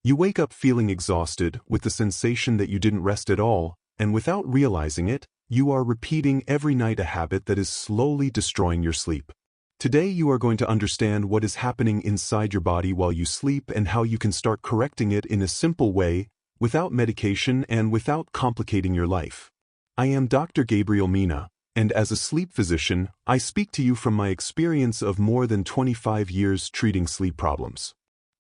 You wake up feeling exhausted, with the sensation that you didn't rest at all, and without realizing it, you are repeating every night a habit that is slowly destroying your sleep. Today you are going to understand what is happening inside your body while you sleep and how you can start correcting it in a simple way, without medication and without complicating your life. I am Dr. Gabriel Mina, and as a sleep physician, I speak to you from my experience of more than 25 years treating sleep problems.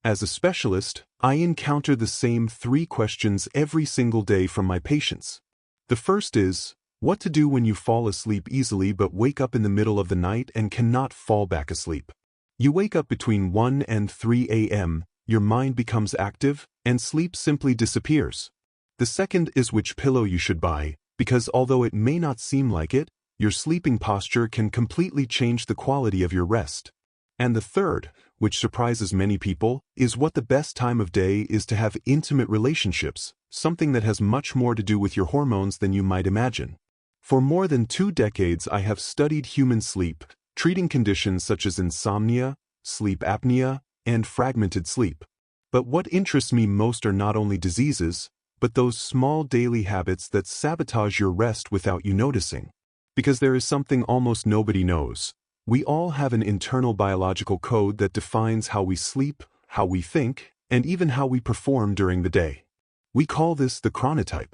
As a specialist, I encounter the same 3 questions every single day from my patients. The first is, what to do when you fall asleep easily but wake up in the middle of the night and cannot fall back asleep. You wake up between 1 and 3 a.m., your mind becomes active, and sleep simply disappears. The second is which pillow you should buy, because although it may not seem like it, your sleeping posture can completely change the quality of your rest. And the third, which surprises many people, is what the best time of day is to have intimate relationships, something that has much more to do with your hormones than you might imagine. For more than 2 decades I have studied human sleep, treating conditions such as insomnia, sleep apnea, and fragmented sleep. But what interests me most are not only diseases, but those small daily habits that sabotage your rest without you noticing. Because there is something almost nobody knows. We all have an internal biological code that defines how we sleep, how we think, and even how we perform during the day. We call this the chronotype.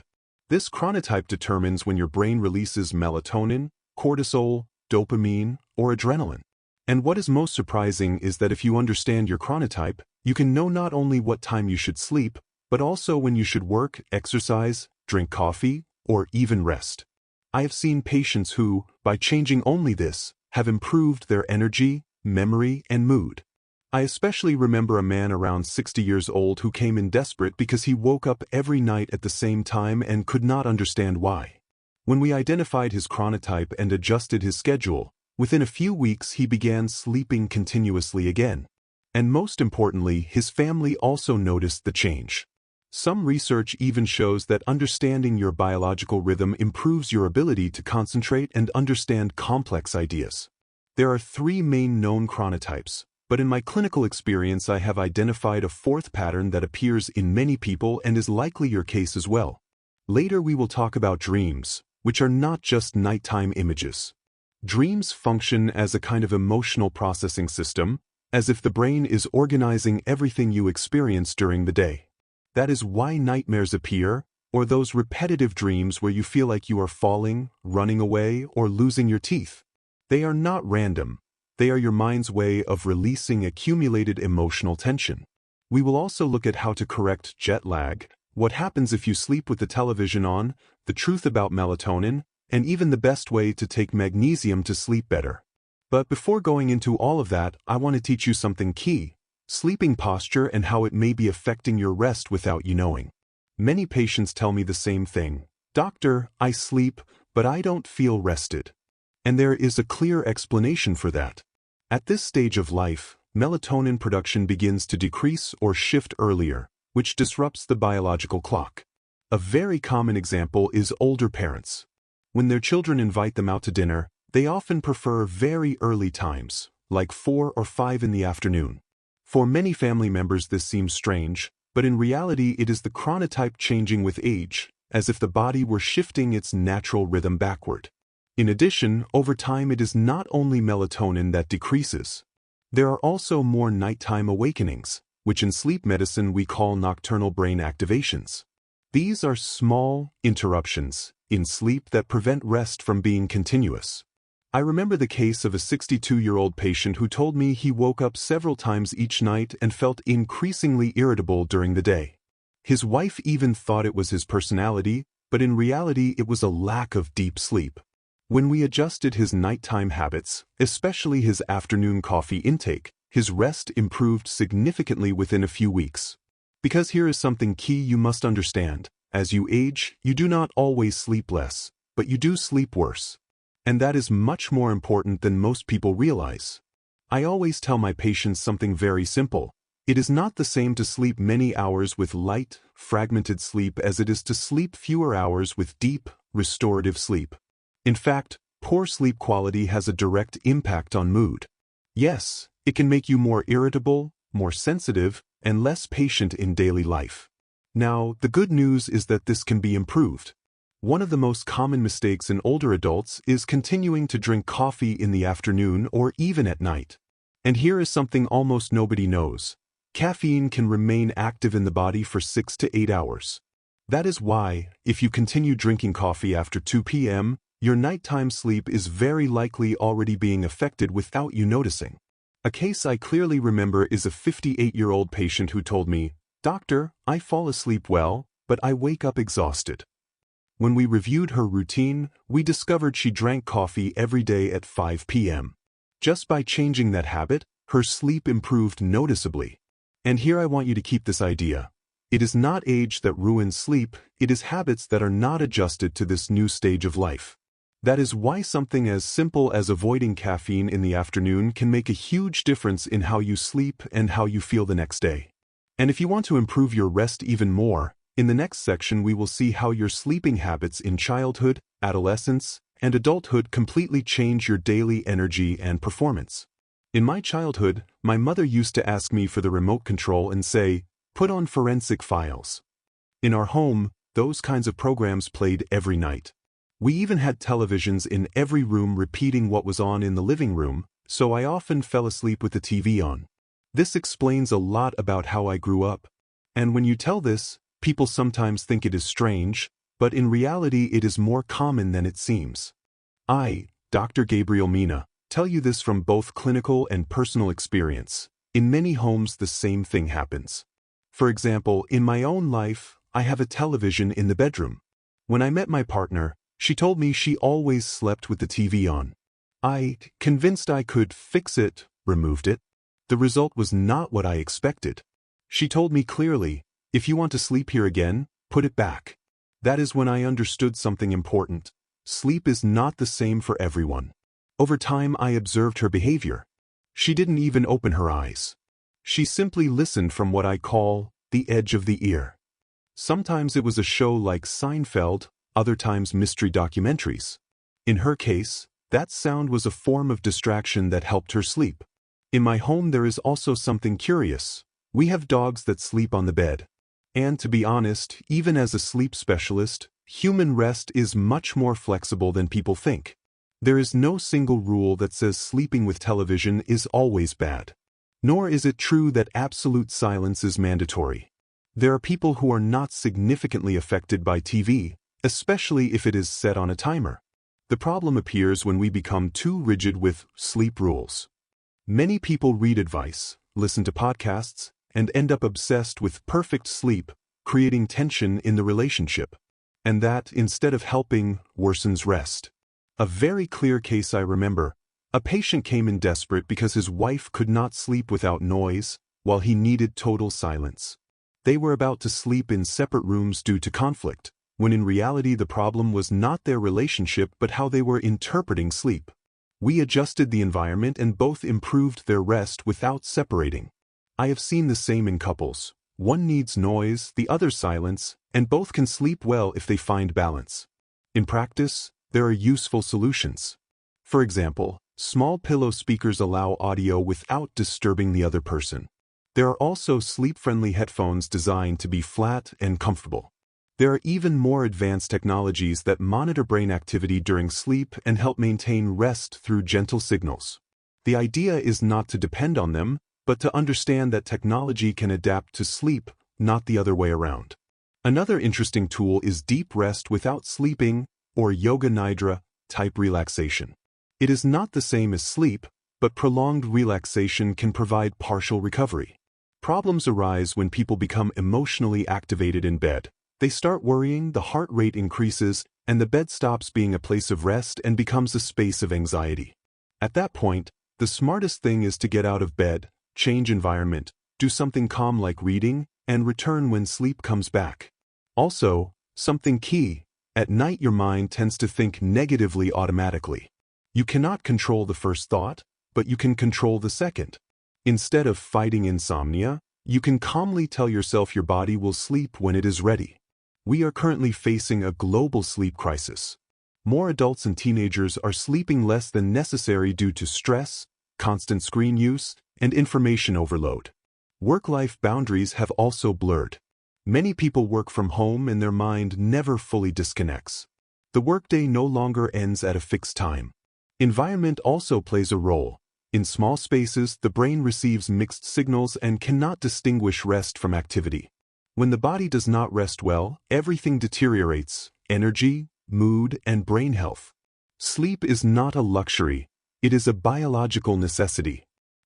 This chronotype determines when your brain releases melatonin, cortisol, dopamine, or adrenaline. And what is most surprising is that if you understand your chronotype, you can know not only what time you should sleep, but also when you should work, exercise, drink coffee, or even rest. I have seen patients who, by changing only this, have improved their energy, memory, and mood. I especially remember a man around 60 years old who came in desperate because he woke up every night at the same time and could not understand why. When we identified his chronotype and adjusted his schedule, within a few weeks he began sleeping continuously again. And most importantly, his family also noticed the change. Some research even shows that understanding your biological rhythm improves your ability to concentrate and understand complex ideas. There are 3 main known chronotypes, but in my clinical experience I have identified a 4th pattern that appears in many people and is likely your case as well. Later we will talk about dreams, which are not just nighttime images. Dreams function as a kind of emotional processing system, as if the brain is organizing everything you experience during the day. That is why nightmares appear, or those repetitive dreams where you feel like you are falling, running away, or losing your teeth. They are not random. They are your mind's way of releasing accumulated emotional tension. We will also look at how to correct jet lag, what happens if you sleep with the television on, the truth about melatonin, and even the best way to take magnesium to sleep better. But before going into all of that, I want to teach you something key: sleeping posture and how it may be affecting your rest without you knowing. Many patients tell me the same thing. Doctor, I sleep, but I don't feel rested. And there is a clear explanation for that. At this stage of life, melatonin production begins to decrease or shift earlier, which disrupts the biological clock. A very common example is older parents. When their children invite them out to dinner, they often prefer very early times, like 4 or 5 in the afternoon. For many family members this seems strange, but in reality it is the chronotype changing with age, as if the body were shifting its natural rhythm backward. In addition, over time it is not only melatonin that decreases. There are also more nighttime awakenings, which in sleep medicine we call nocturnal brain activations. These are small interruptions in sleep that prevent rest from being continuous. I remember the case of a 62-year-old patient who told me he woke up several times each night and felt increasingly irritable during the day. His wife even thought it was his personality, but in reality it was a lack of deep sleep. When we adjusted his nighttime habits, especially his afternoon coffee intake, his rest improved significantly within a few weeks. Because here is something key you must understand: as you age, you do not always sleep less, but you do sleep worse. And that is much more important than most people realize. I always tell my patients something very simple. It is not the same to sleep many hours with light, fragmented sleep as it is to sleep fewer hours with deep, restorative sleep. In fact, poor sleep quality has a direct impact on mood. Yes, it can make you more irritable, more sensitive, and less patient in daily life. Now, the good news is that this can be improved. One of the most common mistakes in older adults is continuing to drink coffee in the afternoon or even at night. And here is something almost nobody knows. Caffeine can remain active in the body for 6 to 8 hours. That is why, if you continue drinking coffee after 2 p.m., your nighttime sleep is very likely already being affected without you noticing. A case I clearly remember is a 58-year-old patient who told me, "Doctor, I fall asleep well, but I wake up exhausted." When we reviewed her routine, we discovered she drank coffee every day at 5 p.m. Just by changing that habit, her sleep improved noticeably. And here I want you to keep this idea. It is not age that ruins sleep, it is habits that are not adjusted to this new stage of life. That is why something as simple as avoiding caffeine in the afternoon can make a huge difference in how you sleep and how you feel the next day. And if you want to improve your rest even more, in the next section we will see how your sleeping habits in childhood, adolescence, and adulthood completely change your daily energy and performance. In my childhood, my mother used to ask me for the remote control and say, "Put on Forensic Files." In our home, those kinds of programs played every night. We even had televisions in every room repeating what was on in the living room, so I often fell asleep with the TV on. This explains a lot about how I grew up. And when you tell this, people sometimes think it is strange, but in reality it is more common than it seems. I, Dr. Gabriel Mina, tell you this from both clinical and personal experience. In many homes the same thing happens. For example, in my own life, I have a television in the bedroom. When I met my partner, she told me she always slept with the TV on. I, convinced I could fix it, removed it. The result was not what I expected. She told me clearly, "If you want to sleep here again, put it back." That is when I understood something important. Sleep is not the same for everyone. Over time I observed her behavior. She didn't even open her eyes. She simply listened from what I call the edge of the ear. Sometimes it was a show like Seinfeld, other times mystery documentaries. In her case, that sound was a form of distraction that helped her sleep. In my home there is also something curious. We have dogs that sleep on the bed. And to be honest, even as a sleep specialist, human rest is much more flexible than people think. There is no single rule that says sleeping with television is always bad. Nor is it true that absolute silence is mandatory. There are people who are not significantly affected by TV, especially if it is set on a timer. The problem appears when we become too rigid with sleep rules. Many people read advice, listen to podcasts, and end up obsessed with perfect sleep, creating tension in the relationship. And that, instead of helping, worsens rest. A very clear case I remember. A patient came in desperate because his wife could not sleep without noise, while he needed total silence. They were about to sleep in separate rooms due to conflict, when in reality the problem was not their relationship but how they were interpreting sleep. We adjusted the environment and both improved their rest without separating. I have seen the same in couples. One needs noise, the other silence, and both can sleep well if they find balance. In practice, there are useful solutions. For example, small pillow speakers allow audio without disturbing the other person. There are also sleep-friendly headphones designed to be flat and comfortable. There are even more advanced technologies that monitor brain activity during sleep and help maintain rest through gentle signals. The idea is not to depend on them, but to understand that technology can adapt to sleep, not the other way around. Another interesting tool is deep rest without sleeping, or yoga nidra type relaxation. It is not the same as sleep, but prolonged relaxation can provide partial recovery. Problems arise when people become emotionally activated in bed. They start worrying, the heart rate increases, and the bed stops being a place of rest and becomes a space of anxiety. At that point, the smartest thing is to get out of bed, change environment, do something calm like reading, and return when sleep comes back. Also, something key, at night your mind tends to think negatively automatically. You cannot control the first thought, but you can control the second. Instead of fighting insomnia, you can calmly tell yourself your body will sleep when it is ready. We are currently facing a global sleep crisis. More adults and teenagers are sleeping less than necessary due to stress, constant screen use, and information overload. Work-life boundaries have also blurred. Many people work from home and their mind never fully disconnects. The workday no longer ends at a fixed time. Environment also plays a role. In small spaces, the brain receives mixed signals and cannot distinguish rest from activity. When the body does not rest well, everything deteriorates: energy, mood, and brain health. Sleep is not a luxury, it is a biological necessity.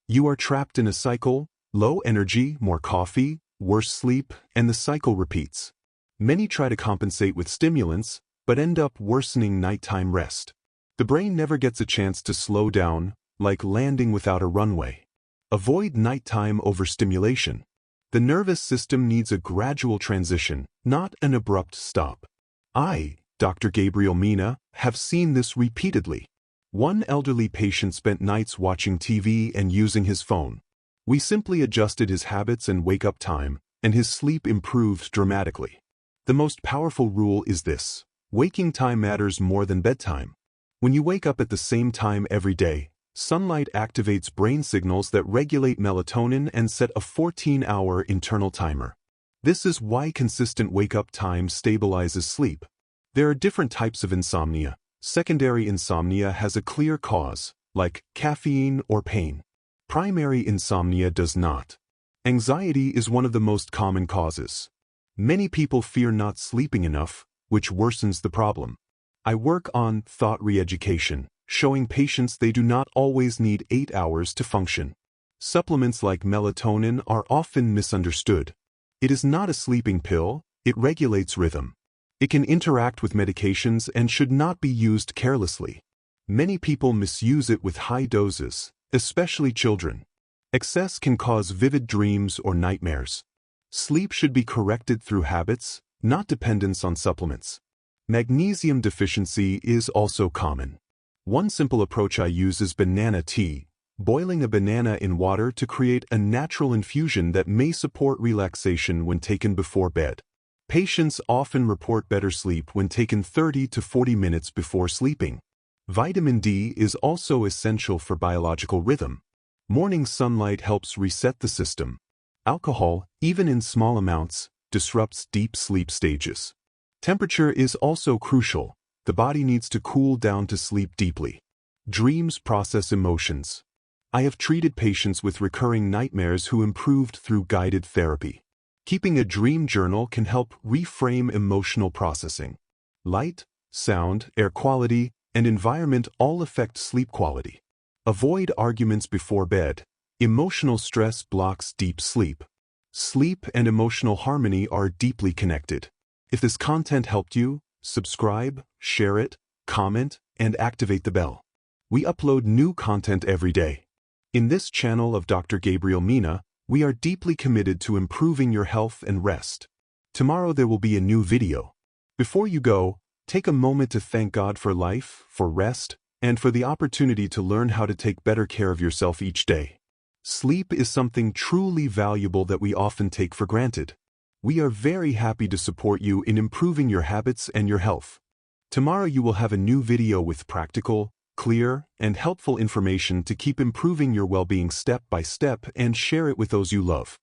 You are trapped in a cycle: low energy, more coffee, worse sleep, and the cycle repeats. Many try to compensate with stimulants, but end up worsening nighttime rest. The brain never gets a chance to slow down, like landing without a runway. Avoid nighttime overstimulation. The nervous system needs a gradual transition, not an abrupt stop. I, Dr. Gabriel Mina, have seen this repeatedly. One elderly patient spent nights watching TV and using his phone. We simply adjusted his habits and wake-up time, and his sleep improved dramatically. The most powerful rule is this: waking time matters more than bedtime. When you wake up at the same time every day, sunlight activates brain signals that regulate melatonin and set a 14-hour internal timer. This is why consistent wake-up time stabilizes sleep. There are different types of insomnia. Secondary insomnia has a clear cause, like caffeine or pain. Primary insomnia does not. Anxiety is one of the most common causes. Many people fear not sleeping enough, which worsens the problem. I work on thought re-education, showing patients they do not always need 8 hours to function. Supplements like melatonin are often misunderstood. It is not a sleeping pill, it regulates rhythm. It can interact with medications and should not be used carelessly. Many people misuse it with high doses, especially children. Excess can cause vivid dreams or nightmares. Sleep should be corrected through habits, not dependence on supplements. Magnesium deficiency is also common. One simple approach I use is banana tea, boiling a banana in water to create a natural infusion that may support relaxation when taken before bed. Patients often report better sleep when taken 30 to 40 minutes before sleeping. Vitamin D is also essential for biological rhythm. Morning sunlight helps reset the system. Alcohol, even in small amounts, disrupts deep sleep stages. Temperature is also crucial. The body needs to cool down to sleep deeply. Dreams process emotions. I have treated patients with recurring nightmares who improved through guided therapy. Keeping a dream journal can help reframe emotional processing. Light, sound, air quality, and environment all affect sleep quality. Avoid arguments before bed. Emotional stress blocks deep sleep. Sleep and emotional harmony are deeply connected. If this content helped you, subscribe, share it, comment, and activate the bell. We upload new content every day. In this channel of Dr. Gabriel Mina, we are deeply committed to improving your health and rest. Tomorrow there will be a new video. Before you go, take a moment to thank God for life, for rest, and for the opportunity to learn how to take better care of yourself each day. Sleep is something truly valuable that we often take for granted. We are very happy to support you in improving your habits and your health. Tomorrow you will have a new video with practical, clear, and helpful information to keep improving your well-being step by step and share it with those you love.